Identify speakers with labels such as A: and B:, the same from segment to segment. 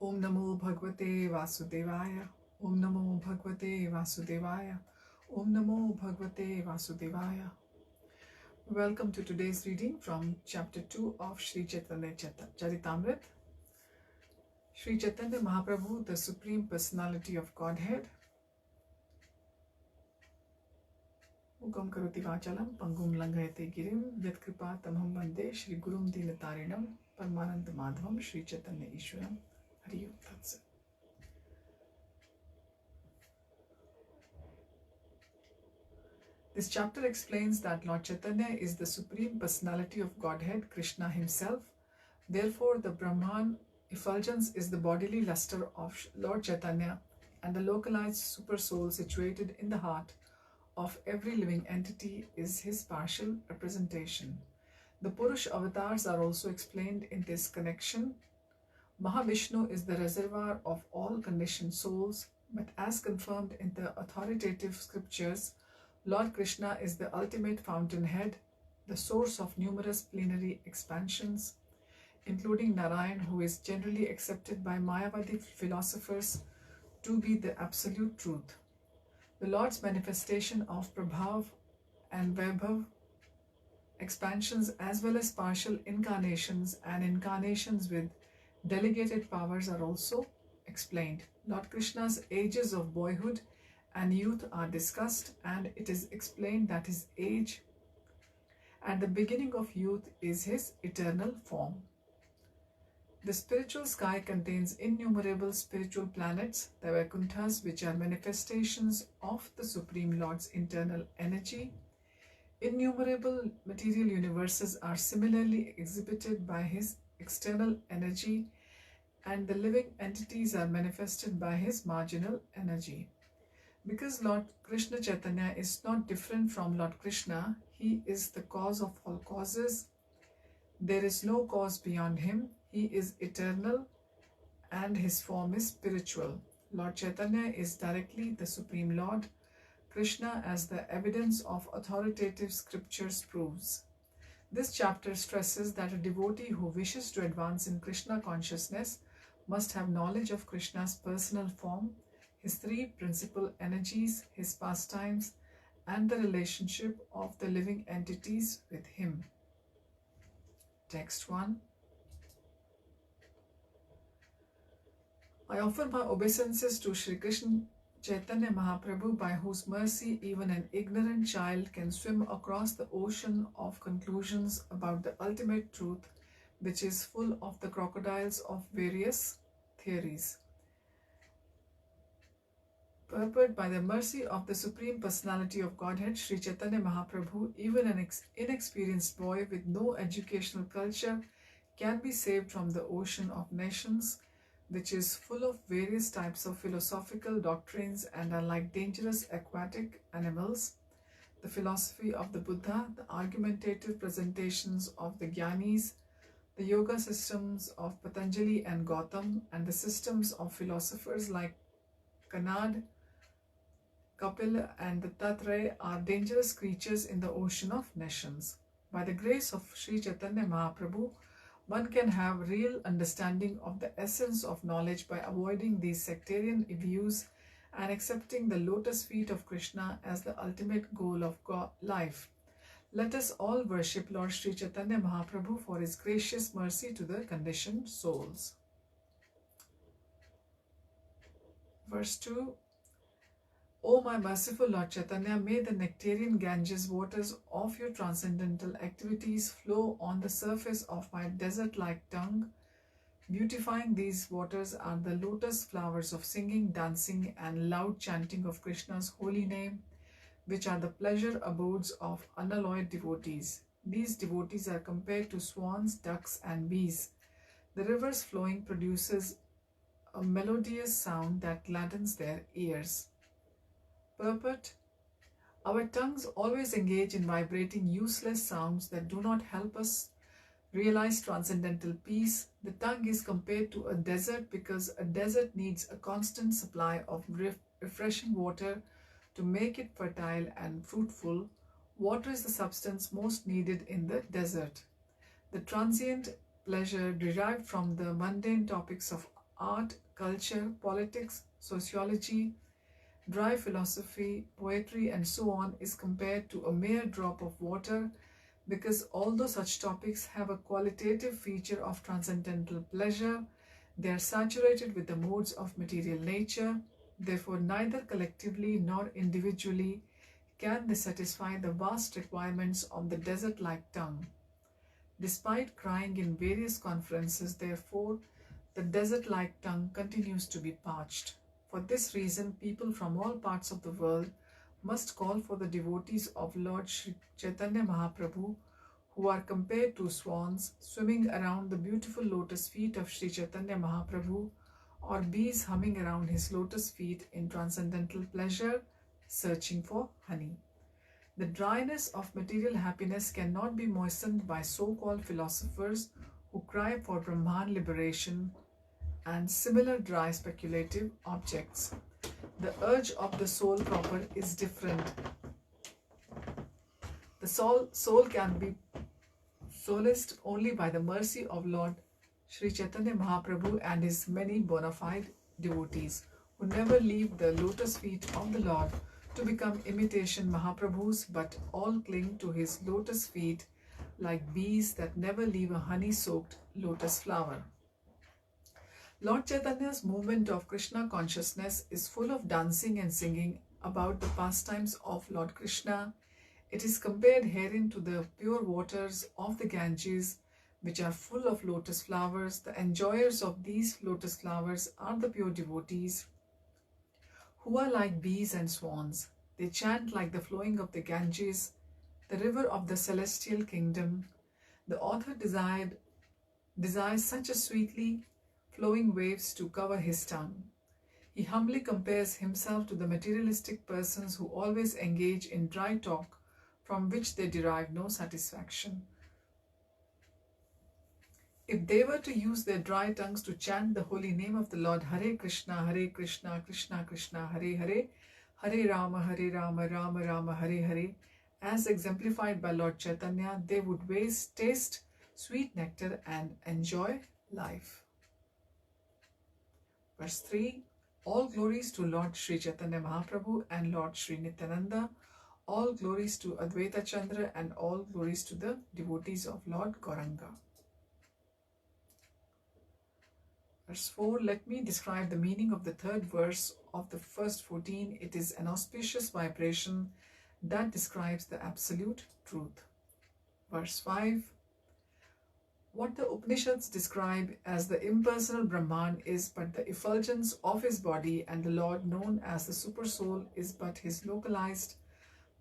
A: Om Namo Bhagavate Vasudevaya. Om Namo Bhagavate Vasudevaya. Om Namo Bhagavate Vasudevaya. Welcome to today's reading from Chapter 2 of Sri Chaitanya Charitamrita. Sri Chaitanya Mahaprabhu, the Supreme Personality of Godhead. Mukam karoti vachalam pangum langhayate girim yat kripa tamham vande Shri Gurum Dinatarinam Paramananda Madhavam Sri Chaitanya Ishwaram. Hari Om Tat Sat. This chapter explains that Lord Chaitanya is the Supreme Personality of Godhead, Krishna himself. Therefore, the Brahman effulgence is the bodily luster of Lord Chaitanya, and the localized super soul situated in the heart of every living entity is his partial representation. The Purush avatars are also explained in this connection. Mahavishnu is the reservoir of all conditioned souls, but as confirmed in the authoritative scriptures, Lord Krishna is the ultimate fountainhead, the source of numerous plenary expansions, including Narayan, who is generally accepted by Mayavadi philosophers to be the absolute truth. The Lord's manifestation of Prabhav and Vaibhav expansions, as well as partial incarnations and incarnations with delegated powers, are also explained. Lord Krishna's ages of boyhood and youth are discussed, and it is explained that his age at the beginning of youth is his eternal form. The spiritual sky contains innumerable spiritual planets, the Vaikunthas, which are manifestations of the Supreme Lord's internal energy. Innumerable material universes are similarly exhibited by his external energy, and the living entities are manifested by his marginal energy. Because Lord Krishna Chaitanya is not different from Lord Krishna, he is the cause of all causes. There is no cause beyond him. He is eternal and his form is spiritual. Lord Chaitanya is directly the Supreme Lord Krishna, as the evidence of authoritative scriptures proves. This chapter stresses that a devotee who wishes to advance in Krishna consciousness must have knowledge of Krishna's personal form, his three principal energies, his pastimes, and the relationship of the living entities with him. Text 1. I offer my obeisances to Sri Krishna Chaitanya Mahaprabhu, by whose mercy even an ignorant child can swim across the ocean of conclusions about the ultimate truth, which is full of the crocodiles of various theories. Purport: by the mercy of the Supreme Personality of Godhead, Sri Chaitanya Mahaprabhu, even an inexperienced boy with no educational culture can be saved from the ocean of nations, which is full of various types of philosophical doctrines and are like dangerous aquatic animals. The philosophy of the Buddha, the argumentative presentations of the Gyanis, the yoga systems of Patanjali and Gautam, and the systems of philosophers like Kanad, Kapil, and the Tattray are dangerous creatures in the ocean of nations. By the grace of Sri Chaitanya Mahaprabhu, one can have real understanding of the essence of knowledge by avoiding these sectarian views and accepting the lotus feet of Krishna as the ultimate goal of life. Let us all worship Lord Sri Chaitanya Mahaprabhu for his gracious mercy to the conditioned souls. Verse 2. O my merciful Lord Chaitanya, may the nectarian Ganges waters of your transcendental activities flow on the surface of my desert-like tongue. Beautifying these waters are the lotus flowers of singing, dancing, and loud chanting of Krishna's holy name, which are the pleasure abodes of unalloyed devotees. These devotees are compared to swans, ducks, and bees. The river's flowing produces a melodious sound that gladdens their ears. Purport: our tongues always engage in vibrating useless sounds that do not help us realize transcendental peace. The tongue is compared to a desert because a desert needs a constant supply of refreshing water to make it fertile and fruitful. Water is the substance most needed in the desert. The transient pleasure derived from the mundane topics of art, culture, politics, sociology, dry philosophy, poetry, and so on is compared to a mere drop of water, because although such topics have a qualitative feature of transcendental pleasure, they are saturated with the modes of material nature. Therefore, neither collectively nor individually can they satisfy the vast requirements of the desert-like tongue. Despite crying in various conferences, therefore, the desert-like tongue continues to be parched. For this reason, people from all parts of the world must call for the devotees of Lord Sri Chaitanya Mahaprabhu, who are compared to swans swimming around the beautiful lotus feet of Sri Chaitanya Mahaprabhu, or bees humming around his lotus feet in transcendental pleasure, searching for honey. The dryness of material happiness cannot be moistened by so-called philosophers who cry for Brahman liberation and similar dry speculative objects. The urge of the soul proper is different. The soul can be solaced only by the mercy of Lord Sri Chaitanya Mahaprabhu and his many bona fide devotees, who never leave the lotus feet of the Lord to become imitation Mahaprabhus, but all cling to his lotus feet like bees that never leave a honey-soaked lotus flower. Lord Chaitanya's movement of Krishna consciousness is full of dancing and singing about the pastimes of Lord Krishna. It is compared herein to the pure waters of the Ganges, which are full of lotus flowers. The enjoyers of these lotus flowers are the pure devotees, who are like bees and swans. They chant like the flowing of the Ganges, the river of the celestial kingdom. The author desires such a sweetly flowing waves to cover his tongue. He humbly compares himself to the materialistic persons who always engage in dry talk from which they derive no satisfaction. If they were to use their dry tongues to chant the holy name of the Lord, Hare Krishna, Krishna Krishna, Hare Hare, Hare Rama, Rama Rama, Hare Hare, as exemplified by Lord Chaitanya, they would taste sweet nectar and enjoy life. Verse 3. All glories to Lord Sri Chaitanya Mahaprabhu and Lord Sri Nityananda. All glories to Advaita Chandra and all glories to the devotees of Lord Gauranga. Verse 4. Let me describe the meaning of the third verse of the first 14. It is an auspicious vibration that describes the absolute truth. Verse 5. What the Upanishads describe as the impersonal Brahman is but the effulgence of his body, and the Lord known as the Supersoul is but his localized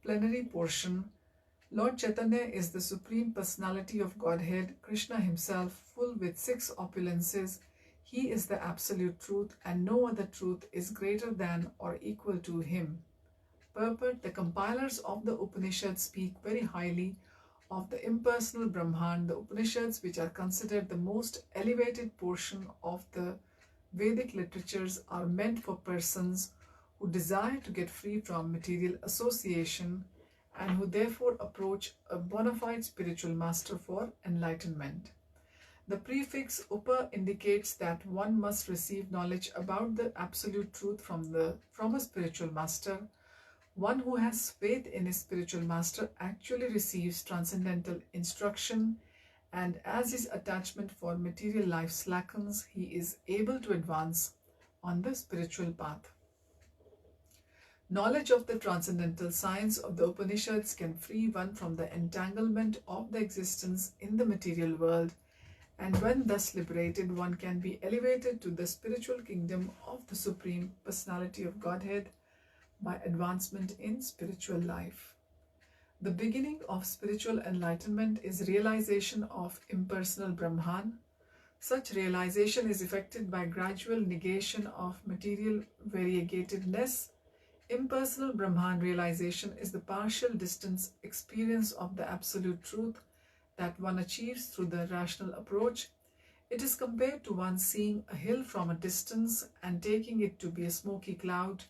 A: plenary portion. Lord Chaitanya is the Supreme Personality of Godhead, Krishna himself, full with 6 opulences. He is the absolute truth, and no other truth is greater than or equal to him. Purport: the compilers of the Upanishads speak very highly of the impersonal Brahman. The Upanishads, which are considered the most elevated portion of the Vedic literatures, are meant for persons who desire to get free from material association and who therefore approach a bona fide spiritual master for enlightenment. The prefix upa indicates that one must receive knowledge about the absolute truth from a spiritual master. One who has faith in his spiritual master actually receives transcendental instruction, and as his attachment for material life slackens, he is able to advance on the spiritual path. Knowledge of the transcendental science of the Upanishads can free one from the entanglement of the existence in the material world, and when thus liberated, one can be elevated to the spiritual kingdom of the Supreme Personality of Godhead by advancement in spiritual life. The beginning of spiritual enlightenment is realization of impersonal Brahman. Such realization is effected by gradual negation of material variegatedness. Impersonal Brahman realization is the partial distance experience of the absolute truth that one achieves through the rational approach. It is compared to one seeing a hill from a distance and taking it to be a smoky cloud.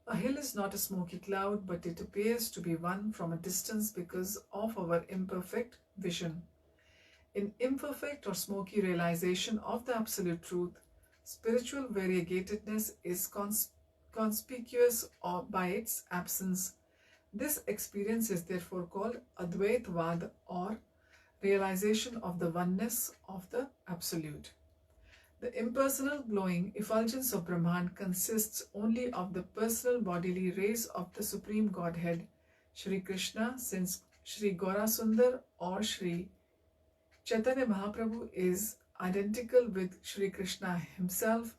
A: A hill is not a smoky cloud, but it appears to be one from a distance because of our imperfect vision. In imperfect or smoky realization of the absolute truth, Spiritual variegatedness is conspicuous by its absence. This experience is therefore called Advaitvad, or realization of the oneness of the Absolute. The impersonal glowing effulgence of Brahman consists only of the personal bodily rays of the Supreme Godhead, Shri Krishna, since Shri Gaurasundar or Shri Chaitanya Mahaprabhu is identical with Shri Krishna himself.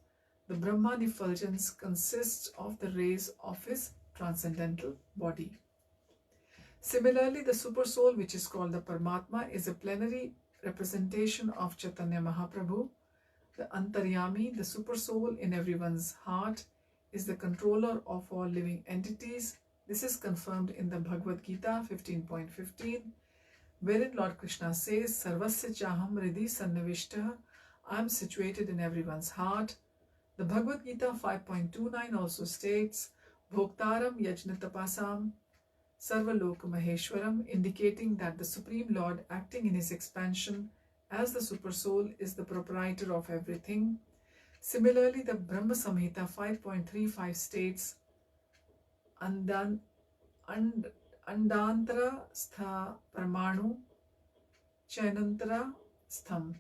A: The Brahman effulgence consists of the rays of his transcendental body. Similarly, the Supersoul, which is called the Paramatma, is a plenary representation of Chaitanya Mahaprabhu. The Antaryami, the Supersoul in everyone's heart, is the controller of all living entities. This is confirmed in the Bhagavad-Gita 15.15, wherein Lord Krishna says, Sarvasya Chaham Hridhi Sannavishtaha, I am situated in everyone's heart. The Bhagavad-Gita 5.29 also states, Bhoktaram Yajnatapasam Sarvaloka Maheshwaram, indicating that the Supreme Lord, acting in his expansion as the Supersoul, is the proprietor of everything. Similarly, the Brahma Samhita 5.35 states, Andantara stha Parmanu Chainantara stham.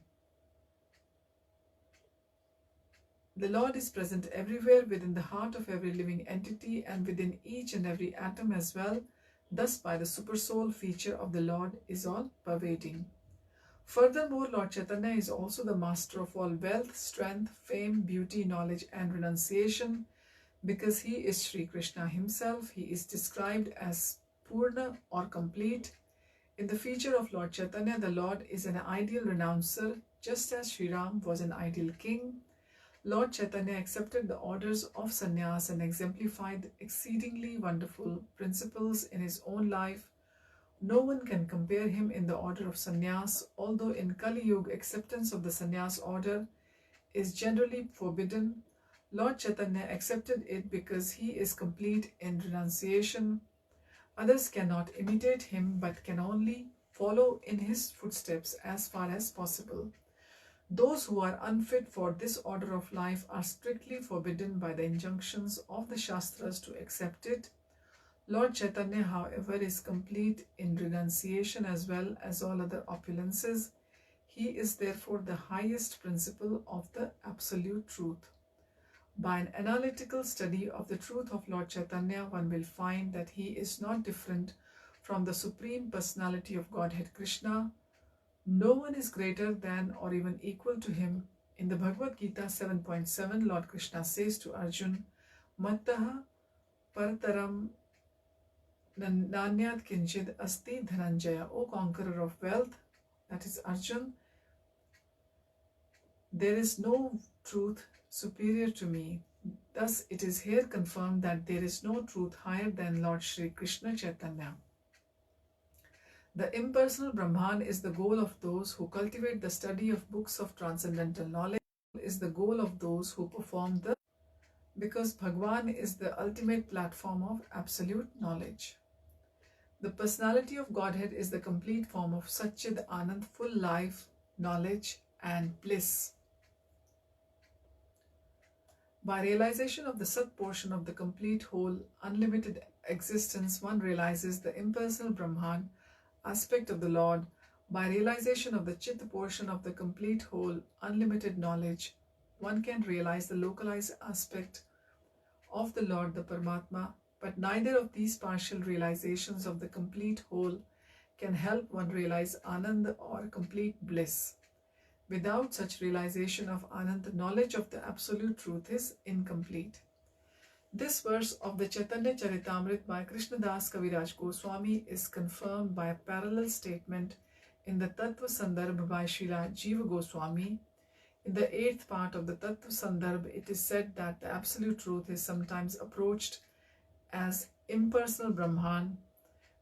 A: The Lord is present everywhere within the heart of every living entity and within each and every atom as well. Thus, by the Supersoul, feature of the Lord is all pervading. Furthermore, Lord Chaitanya is also the master of all wealth, strength, fame, beauty, knowledge and renunciation. Because he is Sri Krishna himself, he is described as Purna or complete. In the feature of Lord Chaitanya, the Lord is an ideal renouncer, just as Sri Ram was an ideal king. Lord Chaitanya accepted the orders of sannyas and exemplified exceedingly wonderful principles in his own life. No one can compare him in the order of sannyas, although in Kali Yuga acceptance of the sannyas order is generally forbidden. Lord Chaitanya accepted it because he is complete in renunciation. Others cannot imitate him but can only follow in his footsteps as far as possible. Those who are unfit for this order of life are strictly forbidden by the injunctions of the Shastras to accept it. Lord Chaitanya, however, is complete in renunciation as well as all other opulences. He is therefore the highest principle of the absolute truth. By an analytical study of the truth of Lord Chaitanya, one will find that he is not different from the Supreme Personality of Godhead Krishna. No one is greater than or even equal to him. In the Bhagavad-Gita 7.7, Lord Krishna says to Arjuna, Mattaha partaram nanyat kinchid asti dhananjaya. O conqueror of wealth, that is Arjuna, there is no truth superior to me. Thus, it is here confirmed that there is no truth higher than Lord Shri Krishna Chaitanya. The impersonal Brahman is the goal of those who cultivate the study of books of transcendental knowledge, is the goal of those who perform the, because Bhagwan is the ultimate platform of absolute knowledge. The personality of Godhead is the complete form of Satchid Anand, full life, knowledge and bliss. By realization of the Sat portion of the complete whole, unlimited existence, one realizes the impersonal Brahman aspect of the Lord. By realization of the Chit portion of the complete whole, unlimited knowledge, one can realize the localized aspect of the Lord, the Paramatma, but neither of these partial realizations of the complete whole can help one realize Anand or complete bliss. Without such realization of Anand, knowledge of the absolute truth is incomplete. This verse of the Chaitanya Charitamrita by Krishna Das Kaviraja Goswami is confirmed by a parallel statement in the Tattva Sandarbha by Srila Jiva Goswami. In the 8th part of the Tattva Sandarbha, it is said that the absolute truth is sometimes approached as impersonal Brahman,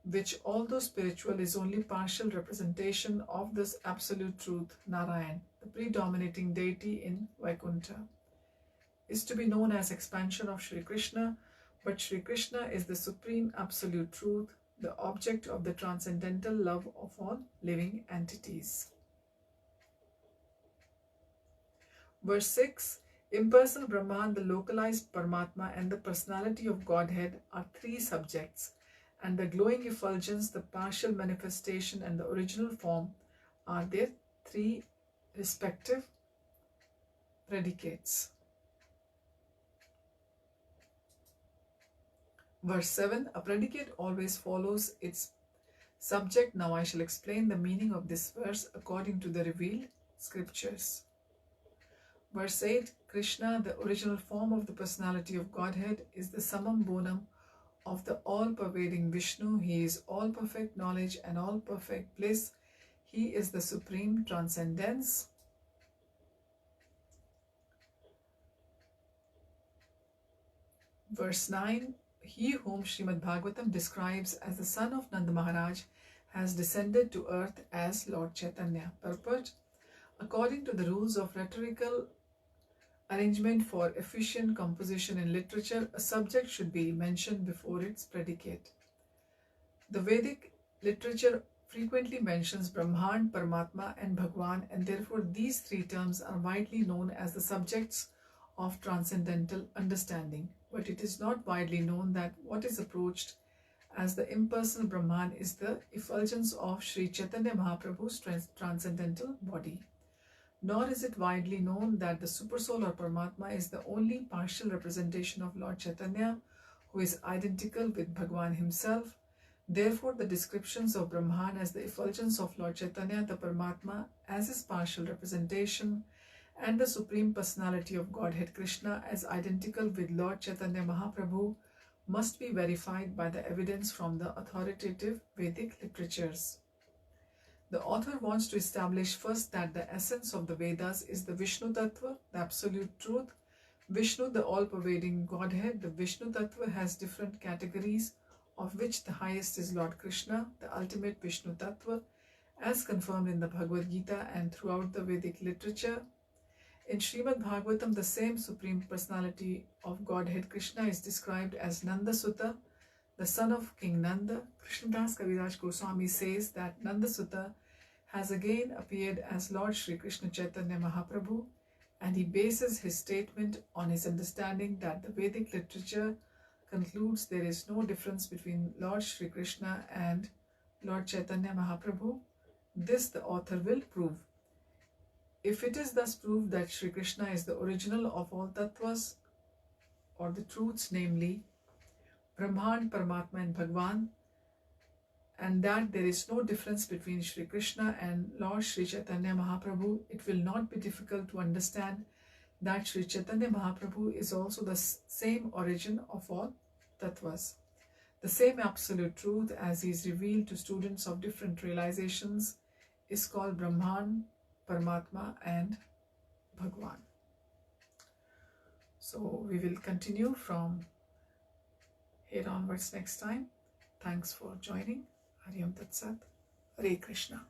A: which, although spiritual, is only partial representation of this absolute truth, Narayan, the predominating deity in Vaikuntha, is to be known as expansion of Sri Krishna, but Sri Krishna is the supreme absolute truth, the object of the transcendental love of all living entities. Verse 6, Impersonal Brahman, the localized Paramatma, and the personality of Godhead are three subjects, and the glowing effulgence, the partial manifestation, and the original form are their three respective predicates. Verse 7, a predicate always follows its subject. Now I shall explain the meaning of this verse according to the revealed scriptures. Verse 8, Krishna, the original form of the personality of Godhead, is the summum bonum of the all-pervading Vishnu. He is all perfect knowledge and all perfect bliss. He is the supreme transcendence. Verse 9, he whom Srimad Bhagavatam describes as the son of Nanda Maharaj has descended to earth as Lord Chaitanya. Purport: according to the rules of rhetorical arrangement for efficient composition in literature, a subject should be mentioned before its predicate. The Vedic literature frequently mentions Brahman, Paramatma, and Bhagwan, and therefore these three terms are widely known as the subjects of transcendental understanding. But it is not widely known that what is approached as the impersonal Brahman is the effulgence of Sri Chaitanya Mahaprabhu's transcendental body. Nor is it widely known that the Supersoul or Paramatma is the only partial representation of Lord Chaitanya, who is identical with Bhagwan himself. Therefore, the descriptions of Brahman as the effulgence of Lord Chaitanya, the Paramatma as his partial representation, and the Supreme Personality of Godhead Krishna as identical with Lord Chaitanya Mahaprabhu must be verified by the evidence from the authoritative Vedic literatures. The author wants to establish first that the essence of the Vedas is the Vishnu Tattva, the absolute truth. Vishnu, the all-pervading Godhead. The Vishnu Tattva has different categories, of which the highest is Lord Krishna, the ultimate Vishnu Tattva, as confirmed in the Bhagavad-Gita and throughout the Vedic literature. In Srimad Bhagavatam, the same Supreme Personality of Godhead Krishna is described as Nanda Sutta, the son of King Nanda. Krishnadas Kaviraja Goswami says that Nanda Sutta has again appeared as Lord Sri Krishna Chaitanya Mahaprabhu, and he bases his statement on his understanding that the Vedic literature concludes there is no difference between Lord Sri Krishna and Lord Chaitanya Mahaprabhu. This the author will prove. If it is thus proved that Sri Krishna is the original of all tattvas or the truths, namely Brahman, Paramatma, and Bhagwan, and that there is no difference between Sri Krishna and Lord Sri Chaitanya Mahaprabhu, it will not be difficult to understand that Sri Chaitanya Mahaprabhu is also the same origin of all tattvas. The same absolute truth as he is revealed to students of different realizations is called Brahman, Paramatma, and Bhagwan. So we will continue from here onwards next time. Thanks for joining. Hare Om Tat Sat. Hare Krishna.